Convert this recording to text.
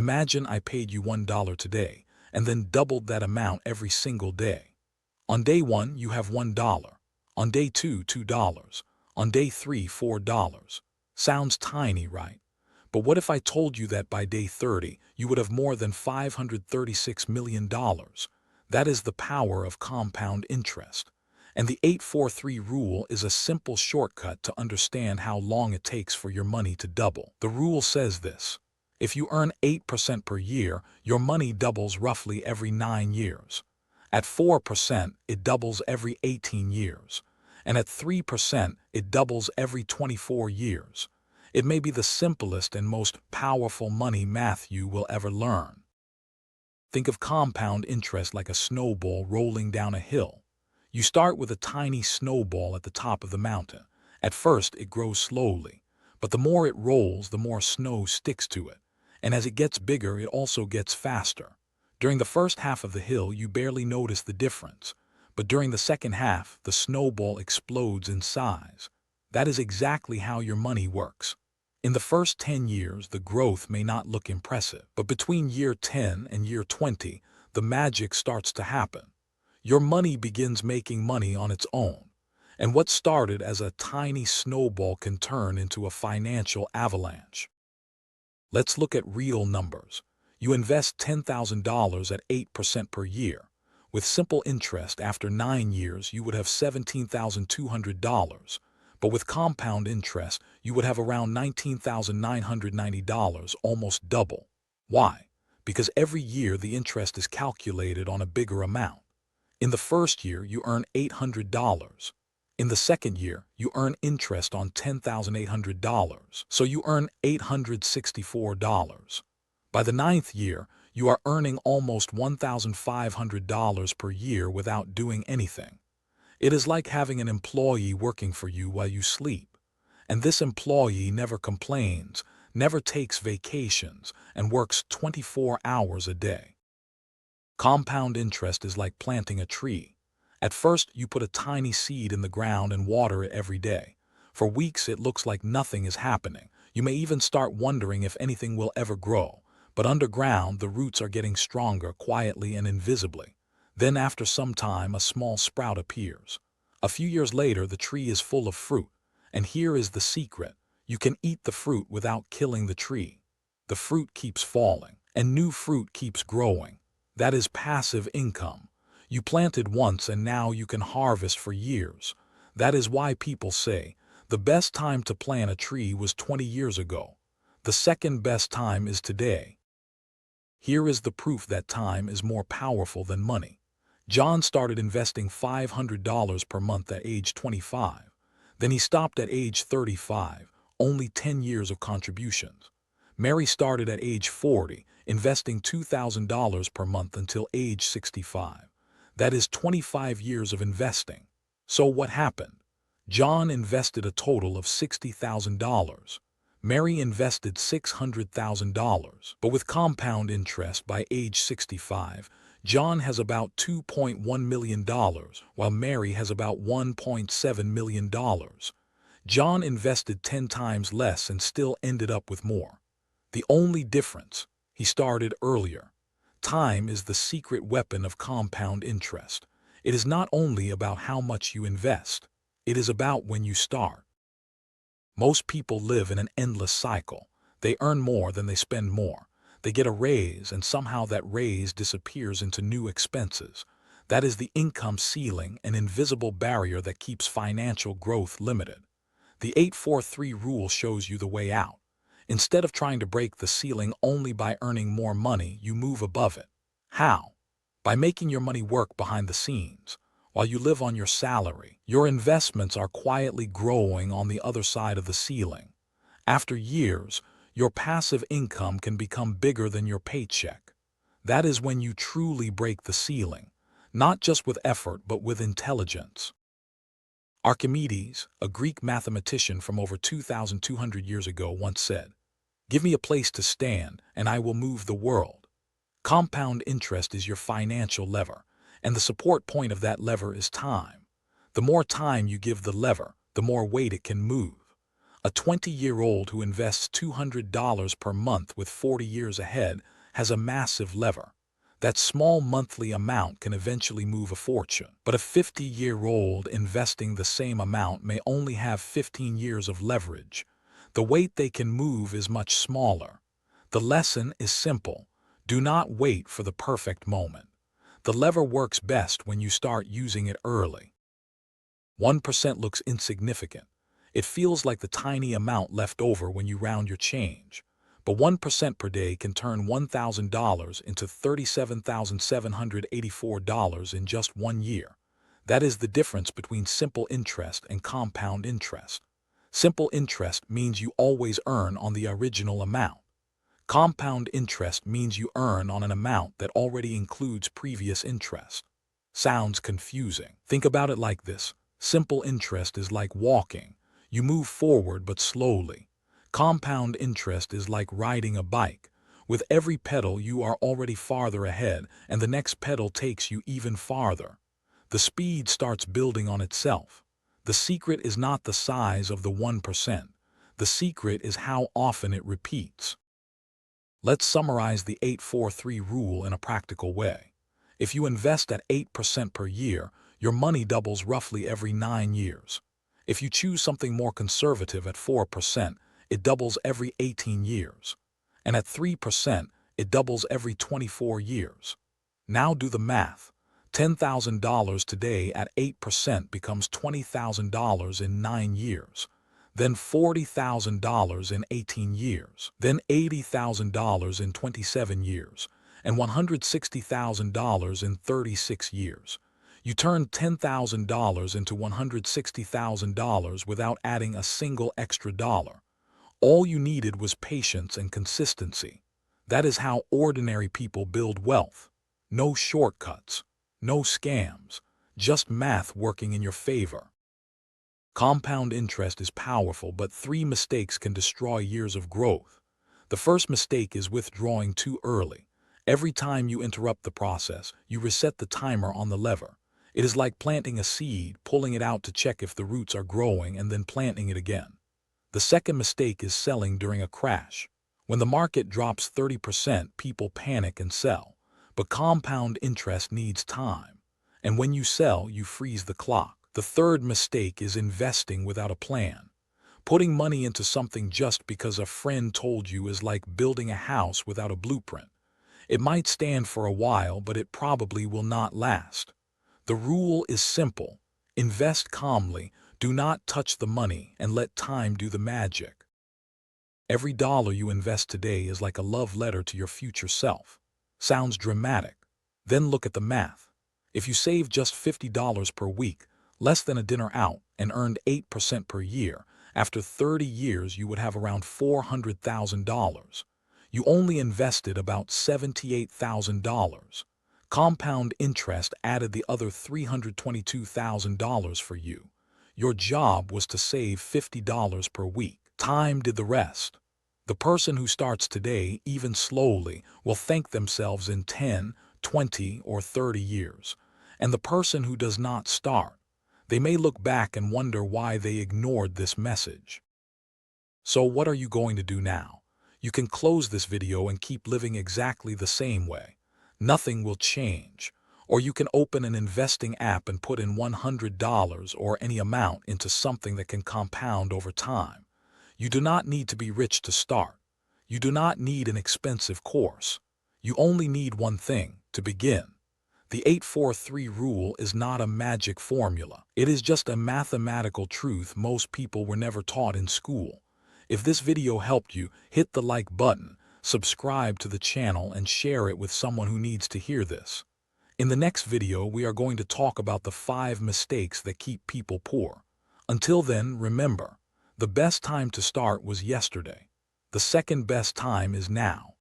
Imagine I paid you $1 today and then doubled that amount every single day. On day 1, you have $1. On day 2, $2. On day 3, $4. Sounds tiny, right? But what if I told you that by day 30, you would have more than $536 million? That is the power of compound interest. And the 843 rule is a simple shortcut to understand how long it takes for your money to double. The rule says this: if you earn 8% per year, your money doubles roughly every 9 years. At 4%, it doubles every 18 years. And at 3%, it doubles every 24 years. It may be the simplest and most powerful money math you will ever learn. Think of compound interest like a snowball rolling down a hill. You start with a tiny snowball at the top of the mountain. At first, it grows slowly, but the more it rolls, the more snow sticks to it. And as it gets bigger, it also gets faster. During the first half of the hill, you barely notice the difference. But during the second half, the snowball explodes in size. That is exactly how your money works. In the first 10 years, the growth may not look impressive, but between year 10 and year 20, the magic starts to happen. Your money begins making money on its own, and what started as a tiny snowball can turn into a financial avalanche. Let's look at real numbers. You invest $10,000 at 8% per year. With simple interest, after 9 years, you would have $17,200. But with compound interest, you would have around $19,990, almost double. Why? Because every year the interest is calculated on a bigger amount. In the first year, you earn $800. In the second year, you earn interest on $10,800, so you earn $864. By the 9th year, you are earning almost $1,500 per year without doing anything. It is like having an employee working for you while you sleep. And this employee never complains, never takes vacations, and works 24 hours a day. Compound interest is like planting a tree. At first, you put a tiny seed in the ground and water it every day. For weeks, it looks like nothing is happening. You may even start wondering if anything will ever grow. But underground, the roots are getting stronger, quietly and invisibly. Then after some time, a small sprout appears. A few years later, the tree is full of fruit. And here is the secret: you can eat the fruit without killing the tree. The fruit keeps falling, and new fruit keeps growing. That is passive income. You planted once and now you can harvest for years. That is why people say, the best time to plant a tree was 20 years ago. The second best time is today. Here is the proof that time is more powerful than money. John started investing $500 per month at age 25. Then he stopped at age 35, only 10 years of contributions. Mary started at age 40, investing $2,000 per month until age 65. That is 25 years of investing. So what happened? John invested a total of $60,000. Mary invested $600,000. But with compound interest by age 65, John has about $2.1 million, while Mary has about $1.7 million. John invested 10 times less and still ended up with more. The only difference: he started earlier. Time is the secret weapon of compound interest. It is not only about how much you invest, it is about when you start. Most people live in an endless cycle. They earn more than they spend more. They get a raise, and somehow that raise disappears into new expenses. That is the income ceiling, an invisible barrier that keeps financial growth limited. The 843 rule shows you the way out. Instead of trying to break the ceiling only by earning more money, you move above it. How? By making your money work behind the scenes. While you live on your salary, your investments are quietly growing on the other side of the ceiling. After years, your passive income can become bigger than your paycheck. That is when you truly break the ceiling, not just with effort but with intelligence. Archimedes, a Greek mathematician from over 2,200 years ago, once said, "Give me a place to stand, and I will move the world." Compound interest is your financial lever, and the support point of that lever is time. The more time you give the lever, the more weight it can move. A 20-year-old who invests $200 per month with 40 years ahead has a massive lever. That small monthly amount can eventually move a fortune. But a 50-year-old investing the same amount may only have 15 years of leverage. The weight they can move is much smaller. The lesson is simple. Do not wait for the perfect moment. The lever works best when you start using it early. 1% looks insignificant. It feels like the tiny amount left over when you round your change. But 1% per day can turn $1,000 into $37,784 in just 1 year. That is the difference between simple interest and compound interest. Simple interest means you always earn on the original amount. Compound interest means you earn on an amount that already includes previous interest. Sounds confusing. Think about it like this. Simple interest is like walking. You move forward but slowly. Compound interest is like riding a bike. With every pedal you are already farther ahead, and the next pedal takes you even farther. The speed starts building on itself. The secret is not the size of the 1%. The secret is how often it repeats. Let's summarize the 8-4-3 rule in a practical way. If you invest at 8% per year, your money doubles roughly every 9 years. If you choose something more conservative at 4%, it doubles every 18 years. And at 3%, it doubles every 24 years. Now do the math. $10,000 today at 8% becomes $20,000 in 9 years. Then $40,000 in 18 years. Then $80,000 in 27 years. And $160,000 in 36 years. You turned $10,000 into $160,000 without adding a single extra dollar. All you needed was patience and consistency. That is how ordinary people build wealth. No shortcuts, no scams, just math working in your favor. Compound interest is powerful, but 3 mistakes can destroy years of growth. The first mistake is withdrawing too early. Every time you interrupt the process, you reset the timer on the lever. It is like planting a seed, pulling it out to check if the roots are growing, and then planting it again. The second mistake is selling during a crash. When the market drops 30%, people panic and sell. But compound interest needs time. And when you sell, you freeze the clock. The third mistake is investing without a plan. Putting money into something just because a friend told you is like building a house without a blueprint. It might stand for a while, but it probably will not last. The rule is simple. Invest calmly, do not touch the money, and let time do the magic. Every dollar you invest today is like a love letter to your future self. Sounds dramatic. Then look at the math. If you save just $50 per week, less than a dinner out, and earned 8% per year, after 30 years you would have around $400,000. You only invested about $78,000. Compound interest added the other $322,000 for you. Your job was to save $50 per week. Time did the rest. The person who starts today, even slowly, will thank themselves in 10, 20, or 30 years. And the person who does not start, they may look back and wonder why they ignored this message. So what are you going to do now? You can close this video and keep living exactly the same way. Nothing will change. Or you can open an investing app and put in $100 or any amount into something that can compound over time. You do not need to be rich to start. You do not need an expensive course. You only need one thing: to begin. The 8-4-3 rule is not a magic formula. It is just a mathematical truth most people were never taught in school. If this video helped you, hit the like button, subscribe to the channel, and share it with someone who needs to hear this. In the next video, we are going to talk about the 5 mistakes that keep people poor. Until then, remember, the best time to start was yesterday. The second best time is now.